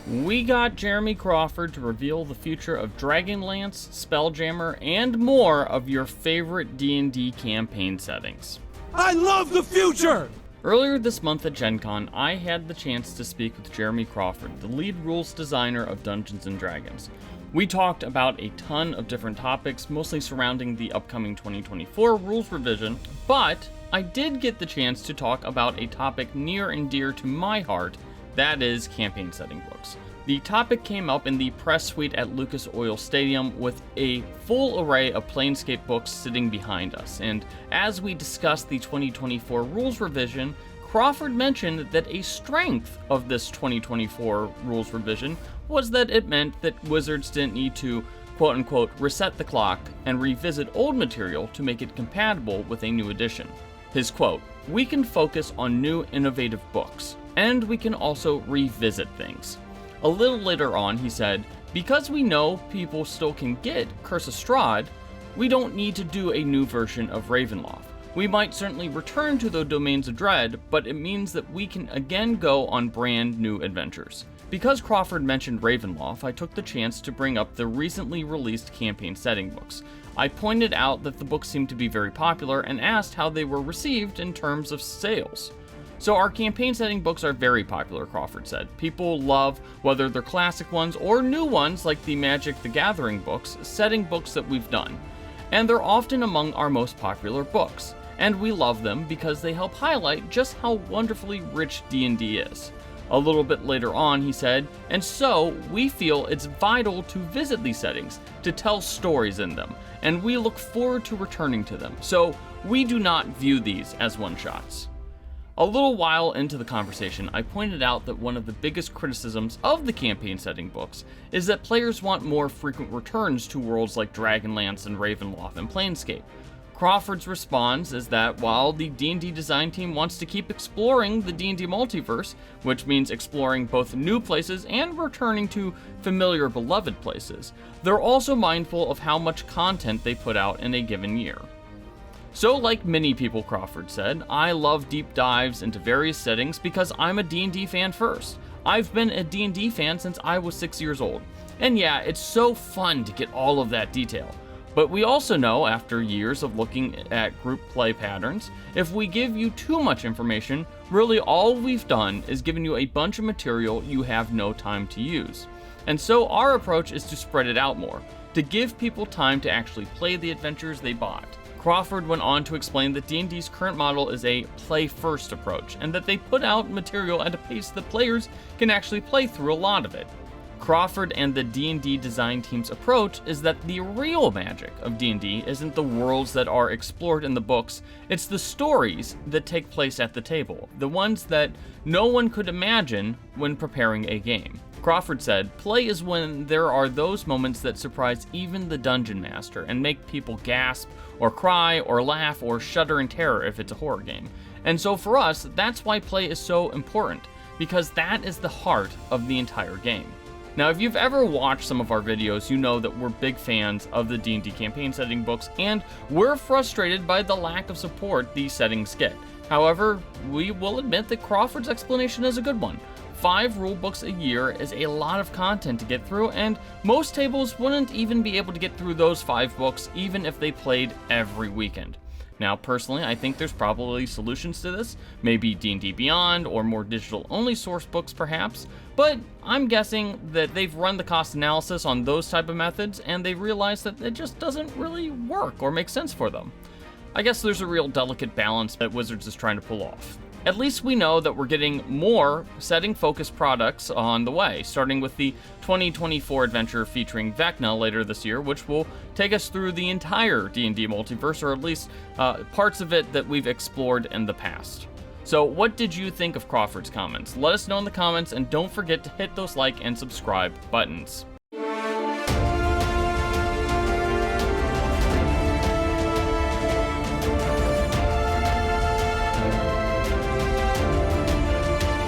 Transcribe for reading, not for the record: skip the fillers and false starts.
We got Jeremy Crawford to reveal the future of Dragonlance, Spelljammer, and more of your favorite D&D campaign settings. I love the future! Earlier this month at Gen Con, I had the chance to speak with Jeremy Crawford, the lead rules designer of Dungeons & Dragons. We talked about a ton of different topics, mostly surrounding the upcoming 2024 rules revision, but I did get the chance to talk about a topic near and dear to my heart, that is campaign setting books. The topic came up in the press suite at Lucas Oil Stadium with a full array of Planescape books sitting behind us, and as we discussed the 2024 rules revision, Crawford mentioned that a strength of this 2024 rules revision was that it meant that Wizards didn't need to quote-unquote reset the clock and revisit old material to make it compatible with a new edition. His quote, "We can focus on new innovative books, and we can also revisit things." A little later on, he said, "Because we know people still can get Curse of Strahd, we don't need to do a new version of Ravenloft. We might certainly return to the Domains of Dread, but it means that we can again go on brand new adventures." Because Crawford mentioned Ravenloft, I took the chance to bring up the recently released campaign setting books. I pointed out that the books seemed to be very popular and asked how they were received in terms of sales. "So our campaign setting books are very popular," Crawford said. "People love, whether they're classic ones or new ones like the Magic the Gathering books, setting books that we've done. And they're often among our most popular books. And we love them because they help highlight just how wonderfully rich D&D is." A little bit later on, he said, "And so we feel it's vital to visit these settings, to tell stories in them, and we look forward to returning to them. So we do not view these as one-shots." A little while into the conversation, I pointed out that one of the biggest criticisms of the campaign setting books is that players want more frequent returns to worlds like Dragonlance and Ravenloft and Planescape. Crawford's response is that while the D&D design team wants to keep exploring the D&D multiverse, which means exploring both new places and returning to familiar beloved places, they're also mindful of how much content they put out in a given year. "So like many people," Crawford said, "I love deep dives into various settings because I'm a D&D fan first. I've been a D&D fan since I was 6 years old. And yeah, it's so fun to get all of that detail. But we also know, after years of looking at group play patterns, if we give you too much information, really all we've done is given you a bunch of material you have no time to use. And so our approach is to spread it out more, to give people time to actually play the adventures they bought." Crawford went on to explain that D&D's current model is a play-first approach, and that they put out material at a pace that players can actually play through a lot of it. Crawford and the D&D design team's approach is that the real magic of D&D isn't the worlds that are explored in the books, it's the stories that take place at the table, the ones that no one could imagine when preparing a game. Crawford said, "Play is when there are those moments that surprise even the dungeon master and make people gasp or cry or laugh or shudder in terror if it's a horror game. And so for us, that's why play is so important, because that is the heart of the entire game." Now, if you've ever watched some of our videos, you know that we're big fans of the D&D campaign setting books, and we're frustrated by the lack of support these settings get. However, we will admit that Crawford's explanation is a good one. 5 rule books a year is a lot of content to get through, and most tables wouldn't even be able to get through those 5 books even if they played every weekend. Now, personally, I think there's probably solutions to this, maybe D&D Beyond or more digital-only source books perhaps, but I'm guessing that they've run the cost analysis on those type of methods and they realize that it just doesn't really work or make sense for them. I guess there's a real delicate balance that Wizards is trying to pull off. At least we know that we're getting more setting-focused products on the way, starting with the 2024 adventure featuring Vecna later this year, which will take us through the entire D&D multiverse, or at least parts of it that we've explored in the past. So what did you think of Crawford's comments? Let us know in the comments, and don't forget to hit those like and subscribe buttons.